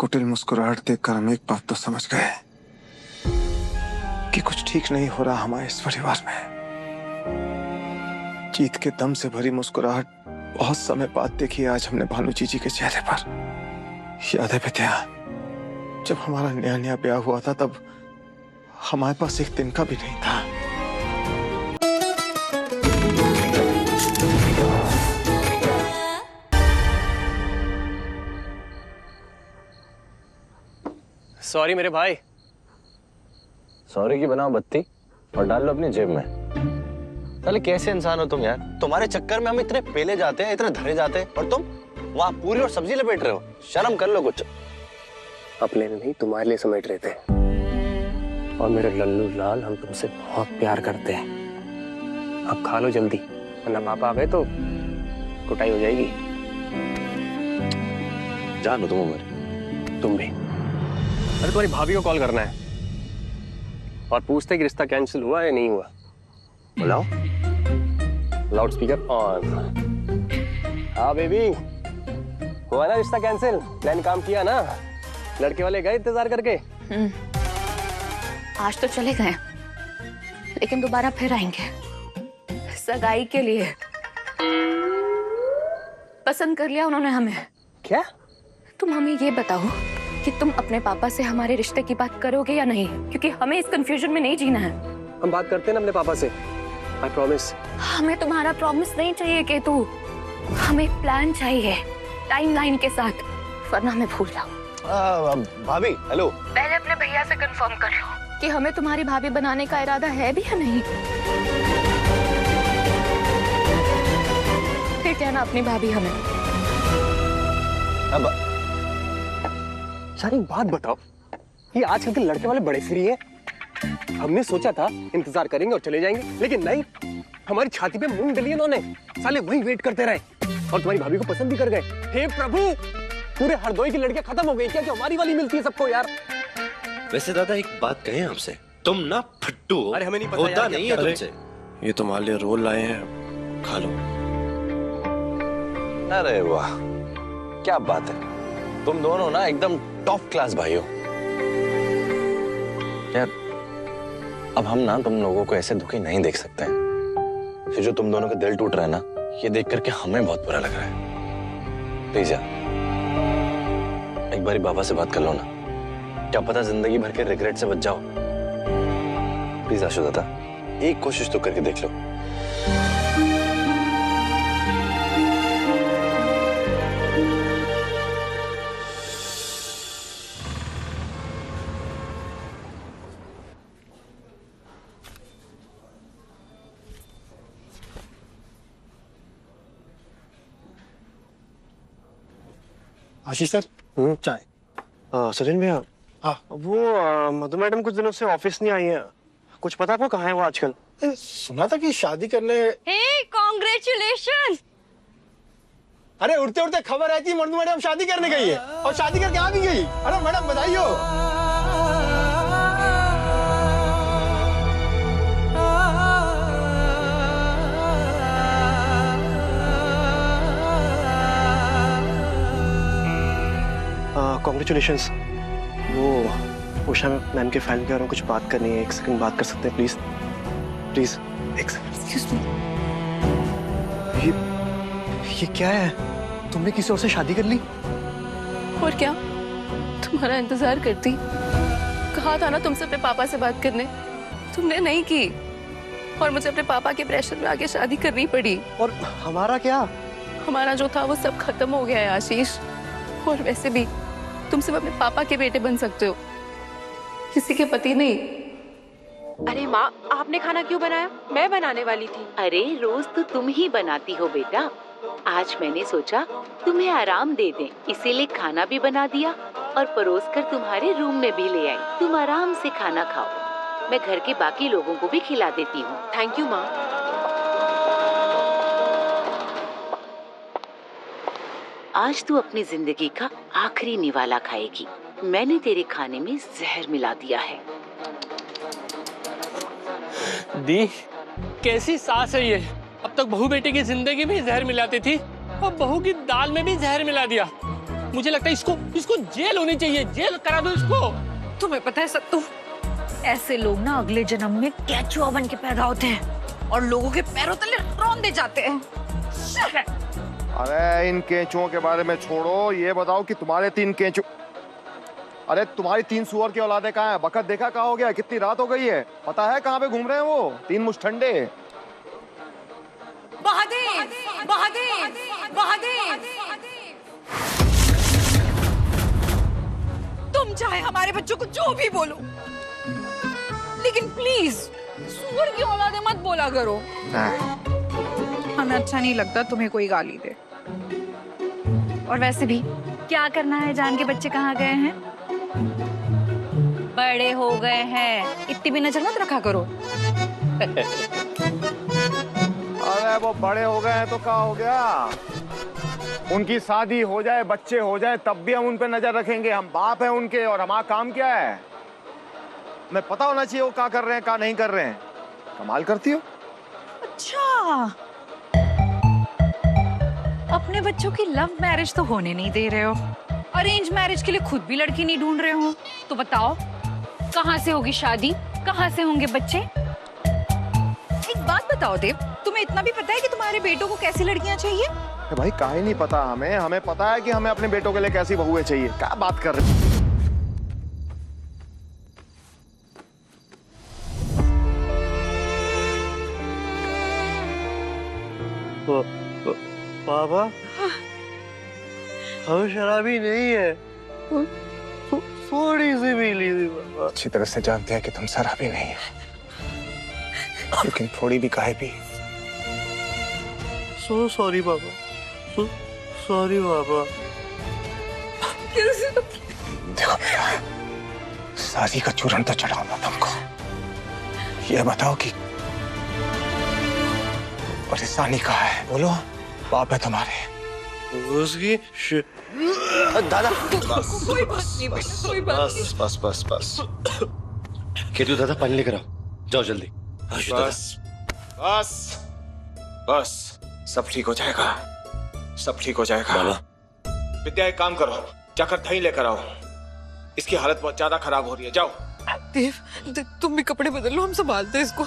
कुटिल मुस्कुराहट देखकर हम एक बात तो समझ गए कि कुछ ठीक नहीं हो रहा हमारे इस परिवार में। जीत के दम से भरी मुस्कुराहट बहुत समय बाद देखी आज हमने भानु जीजी के चेहरे पर। याद है विद्या, जब हमारा नया नया ब्याह हुआ था तब हमारे पास एक दिन का भी नहीं था। सॉरी मेरे भाई। सॉरी की बनाओ बत्ती और डाल लो अपनी जेब में। साले कैसे इंसान हो तुम यार? तुम्हारे चक्कर में हम इतने पेले जाते हैं, इतने धरे जाते हैं, और तुम वहां पूरी और सब्जी लपेट रहे हो। शर्म कर लो कुछ। अपने लिए नहीं, तुम्हारे लिए समेट रहे थे। और मेरे लल्लू लाल, हम तुमसे बहुत प्यार करते हैं। अब खा लो जल्दी, वरना पापा आ गए तो कुटाई हो जाएगी। जानो तुम उमर। तुम भी। अरे तुम्हारी भाभी को कॉल करना है और पूछते कि रिश्ता कैंसिल हुआ या नहीं हुआ। बुलाओ। Loud speaker on. हाँ बेबी, हुआ ना रिश्ता कैंसिल? प्लान काम किया ना? लड़के वाले गए इंतजार करके? आज तो चले गए, लेकिन दोबारा फिर आएंगे सगाई के लिए। पसंद कर लिया उन्होंने हमें। क्या? तुम हमें ये बताओ कि तुम अपने पापा से हमारे रिश्ते की बात करोगे या नहीं, क्योंकि हमें इस कंफ्यूजन में नहीं जीना है। हम बात करते हैं ना अपने पापा से, आई प्रॉमिस। हमें तुम्हारा प्रॉमिस नहीं चाहिए केतु, हमें प्लान चाहिए टाइमलाइन के साथ, वरना हमें भूल जाओ। भाभी हेलो। पहले अपने भैया से कंफर्म कर लो कि हमें तुम्हारी भाभी बनाने का इरादा है भी या नहीं, फिर कहना अपनी भाभी हमें। अब सारी बात बताओ, ये आजकल के लड़के वाले बड़े फ्री हैं। हमने सोचा था इंतजार करेंगे और चले जाएंगे, लेकिन नहीं, हमारी छाती पे मूंग डली इन्होंने। साले वहीं वेट करते रहे और तुम्हारी भाभी को पसंद भी कर गए। हे प्रभु, पूरे हरदोई की लड़कियां खत्म हो गई क्या? जो हमारी वाली मिलती है सबको यार। वैसे दादा एक बात कहें आपसे, तुम ना फट्टू हो। अरे हमें नहीं पता होता यार, नहीं है क्या तुमसे। ये तुम्हारे लिए रोल लाए हैं, खा लो। अरे वाह, क्या बात है। तुम दोनों ना एकदम टॉप क्लास भाई हो यार। अब हम ना तुम लोगों को ऐसे दुखी नहीं देख सकते हैं। फिर जो तुम दोनों का दिल टूट रहा है ना, ये देख करके हमें बहुत बुरा लग रहा है। प्लीज यार, एक बारी बाबा से बात कर लो ना। क्या पता जिंदगी भर के रिग्रेट से बच जाओ। प्लीज आशु दादा, एक कोशिश तो करके देख लो। आशीष सर, चाय। सचिन भैया, वो मधु मैडम कुछ दिनों से ऑफिस नहीं आई है। कुछ पता आपको कहाँ है वो आजकल? सुना था कि शादी करने। हे कांग्रेचुलेशन। अरे उड़ते उड़ते खबर आई थी मधु मैडम शादी करने गई है, और शादी करके आ भी गई। अरे मैडम बधाई हो। कॉन्ग्रेचुलेशंस। वो उषा मैम के फैन के बारे में कुछ बात करनी है। एक सेकंड बात कर सकते हैं प्लीज? प्लीज एक सेकंड। Excuse me. ये क्या है? तुमने किसी और से शादी कर ली? और क्या, तुम्हारा इंतजार करती। कहा था ना तुमसे अपने पापा से बात करने, तुमने नहीं की, और मुझे अपने पापा के प्रेशर में आके शादी करनी पड़ी। और हमारा क्या? हमारा जो था वो सब खत्म हो गया है आशीष। और वैसे भी तुम सिर्फ अपने पापा के बेटे बन सकते हो, किसी के पति नहीं। अरे माँ, आपने खाना क्यों बनाया? मैं बनाने वाली थी। अरे रोज तो तुम ही बनाती हो बेटा, आज मैंने सोचा तुम्हें आराम दे दें, इसीलिए खाना भी बना दिया और परोस कर तुम्हारे रूम में भी ले आई। तुम आराम से खाना खाओ, मैं घर के बाकी लोगों को भी खिला देती हूँ। थैंक यू माँ। आज तू अपनी जिंदगी का आखिरी निवाला खाएगी। मैंने तेरे खाने में जहर मिला दिया है। दी, कैसी सास है ये? अब तक बहू बेटे की जिंदगी में जहर मिलाती थी, और बहू की दाल में भी जहर मिला दिया। मुझे लगता है इसको इसको जेल होनी चाहिए, जेल करा दो इसको। तुम्हें पता है सत्तू, ऐसे लोग ना अगले जन्म में केचुआ बन के पैदा होते हैं और लोगों के पैरों तले रौंदे जाते हैं। अरे इन केंचुओं के बारे में छोड़ो, ये बताओ कि तुम्हारे 3 केंचु, अरे तुम्हारी 3 सुअर की औलादे कहाँ है? बखत देखा कहाँ हो गया? कितनी रात हो गई है? पता है कहाँ पे घूम रहे हैं वो 3 मुष्ठंडे? बहादुर, बहादुर, बहादुर। तुम चाहे हमारे बच्चों को जो भी बोलो, लेकिन प्लीज सुअर की औलादे मत बोला करो। हमें अच्छा नहीं लगता तुम्हें कोई गाली दे। और वैसे भी क्या करना है जान के बच्चे कहाँ गए हैं? बड़े हो गए हैं, इतनी भी नजर मत रखा करो। अरे वो बड़े हो गए हैं तो क्या हो गया? उनकी शादी हो जाए, बच्चे हो जाए, तब भी हम उन पे नजर रखेंगे। हम बाप हैं उनके और हमारा काम क्या है? हमें पता होना चाहिए वो क्या कर रहे हैं, क्या नहीं कर रहे हैं। कमाल करती हो। अच्छा, अपने बच्चों की लव मैरिज तो होने नहीं दे रहे हो, अरेंज मैरिज के लिए खुद भी लड़की नहीं ढूंढ रहे हो, तो बताओ कहाँ से होगी शादी, कहाँ से होंगे बच्चे? एक बात बताओ देव, तुम्हें इतना भी पता है कि तुम्हारे बेटों को कैसी लड़कियां चाहिए? भाई काहे नहीं पता हमें? हमें पता है कि हमें अपने बेटों के लिए कैसी बहुएं चाहिए। क्या बात कर रहे हो? पापा, हम शराबी नहीं है, थोड़ी सी पी ली थी पापा। अच्छी तरह से जानते हैं कि तुम शराबी नहीं है, लेकिन थोड़ी भी काहे भी। सो सॉरी पापा, सो सॉरी पापा। देखो बेटा, शादी का चूरन तो चढ़ाऊंगा तुमको। ये बताओ कि परेशानी कहाँ है? बोलो, बाप है तुम्हारे। उसकी दादा कोई बात नहीं बेटा, कोई बात नहीं। बस बस बस बस। केतु दादा पानी लेकर आओ, जाओ जल्दी। बस बस बस, सब ठीक हो जाएगा, सब ठीक हो जाएगा। बाबा विद्या, एक काम करो, जाकर दही लेकर आओ। इसकी हालत बहुत ज्यादा खराब हो रही है। जाओ। देव, तुम भी कपड़े बदल लो, हम संभालते हैं इसको।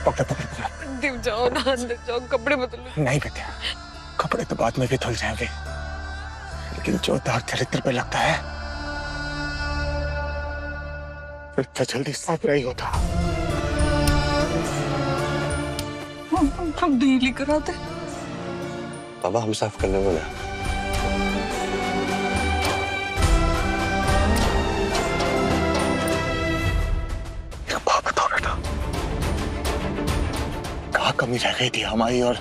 पकड़ पकड़ पकड़। देव जाओ ना, अंदर जाओ, कपड़े बदल लो। नहीं विद्या, कपड़े तो बाद में भी धुल जाएंगे, लेकिन जो दाग चरित्र पे लगता है फिर तो जल्दी साफ नहीं होता। हम दही लेकर आते। बाबा हम साफ कर लेंगे ना। बताओ बेटा, कहाँ कमी रह गई थी हमारी और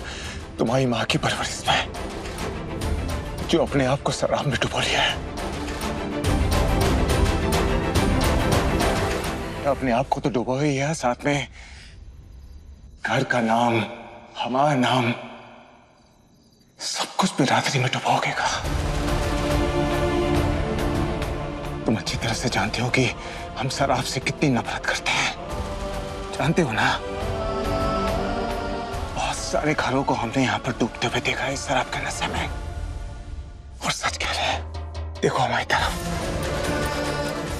तुम्हारी माँ की परवरिश में, जो अपने आप को शराब में डुबो लिया है? अपने आप को तो डुबो ही है, साथ में घर का नाम, हमारा नाम, सब कुछ बिरादरी में डुबोगे का। तुम अच्छी तरह से जानते हो कि हम शराब से कितनी नफरत करते हैं, जानते हो ना? बहुत सारे घरों को हमने यहाँ पर डूबते हुए देखा है इस शराब के नशे में। और सच कह रहे हैं, देखो हमारी तरफ।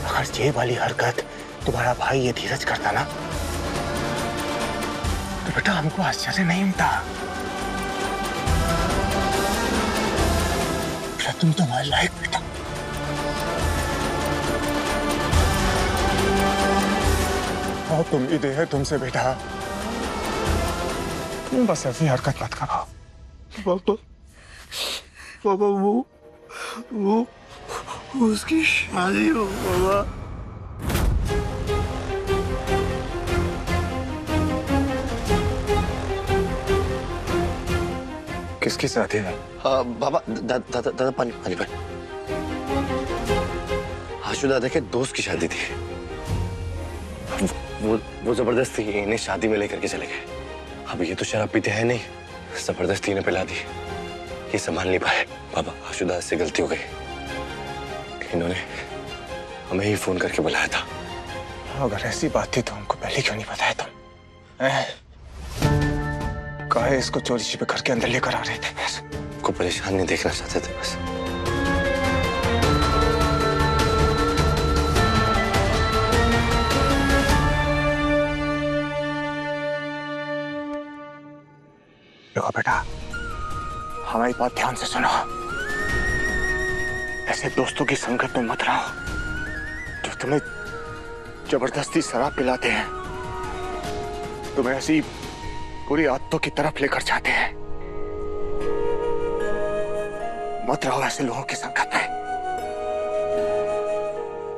अगर ये वाली हरकत तुम्हारा भाई ये धीरज करता ना, तो बेटा हमको आश्चर्य नहीं होता। तुम तो हमारे लायक बेटा। बहुत उम्मीद है तुमसे बेटा, तुम बस ऐसी हरकत मत करो। पापा, पापा वो उसकी शादी हो पापा। किसकी शादी है? हाँ बाबा, दादा पानी पानी पानी। आशु दादा के दोस्त की शादी थी। वो जबरदस्ती इन्हें शादी में लेकर के चले गए। अब ये तो शराब पीते हैं नहीं, जबरदस्ती इन्हें पिला दी। ये संभाल नहीं पाए बाबा, आशु दादा से गलती हो गई। इन्होंने हमें ही फोन करके बुलाया था। अगर ऐसी बात थी तो हमको पहले क्यों नहीं बताया तुम? काहे इसको चोरी छिपे घर के अंदर लेकर आ रहे थे फिर? आपको परेशान नहीं देखना चाहते थे बस। देखो बेटा, हमारी बात ध्यान से सुनो। ऐसे दोस्तों की संगत में मत रहो जो तुम्हें जबरदस्ती शराब पिलाते हैं, तुम्हें ऐसी बुरी आदतों की तरफ लेकर जाते हैं। मत रहो ऐसे लोगों की संगत में,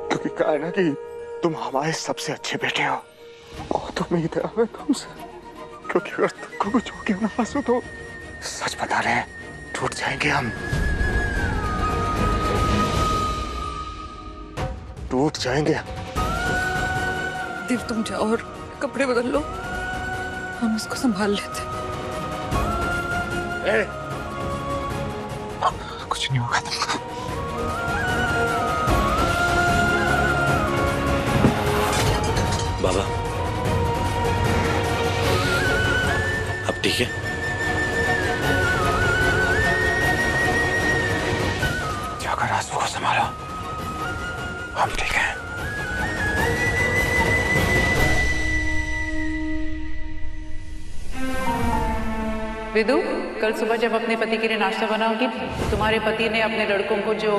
क्योंकि क्या है ना कि तुम हमारे सबसे अच्छे बेटे हो। बहुत उम्मीद है हमें तुमसे, क्योंकि अगर तुमको कुछ हो गया ना आंसू, तो सच बता रहे हैं, टूट जाएंगे हम, टूट जाएंगे। देव तुम जाओ और कपड़े बदल लो, हम उसको संभाल लेते। कुछ नहीं होगा तुमको। बाबा अब ठीक है? जाकर आंसू को संभालो, हम ठीक हैं। विदु, कल सुबह जब अपने पति के लिए नाश्ता बनाओगी, तुम्हारे पति ने अपने लड़कों को जो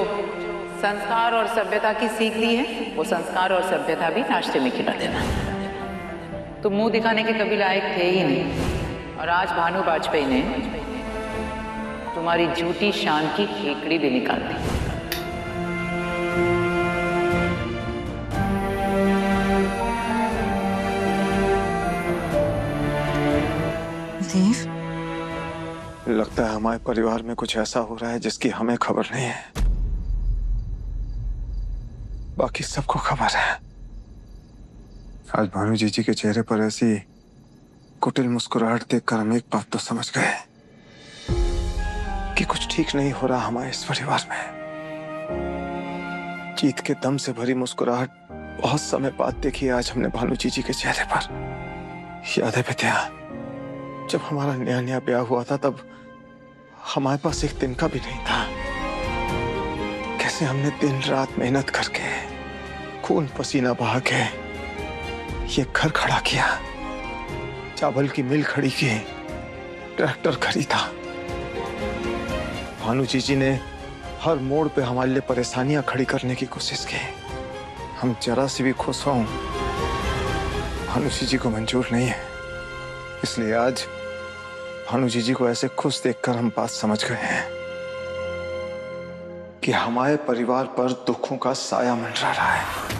संस्कार और सभ्यता की सीख दी है, वो संस्कार और सभ्यता भी नाश्ते में खिला देना। तुम मुंह दिखाने के कभी लायक थे ही नहीं, और आज भानु वाजपेयी ने तुम्हारी झूठी शान की केकड़ी भी निकाल दी। देव, लगता है हमारे परिवार में कुछ ऐसा हो रहा है जिसकी हमें खबर नहीं है, बाकी सबको खबर है। आज भानु जीजी के चेहरे पर ऐसी कुटिल मुस्कुराहट देखकर हम एक बात तो समझ गए कि कुछ ठीक नहीं हो रहा हमारे इस परिवार में। जीत के दम से भरी मुस्कुराहट बहुत समय बाद देखी आज हमने भानु जीजी के चेहरे पर। याद है विद्या, जब हमारा नया नया ब्याह हुआ था तब हमारे पास एक दिन का भी नहीं था। कैसे हमने दिन रात मेहनत करके, खून पसीना बहा के ये घर खड़ा किया, चावल की मिल खड़ी की, ट्रैक्टर खरीदा। भानु जीजी ने हर मोड़ पे हमारे लिए परेशानियां खड़ी करने की कोशिश की। हम जरा सी भी खुश हों भानु जीजी को मंजूर नहीं है, इसलिए आज भानु जीजी को ऐसे खुश देखकर हम बात समझ गए हैं कि हमारे परिवार पर दुखों का साया मंडरा रहा है।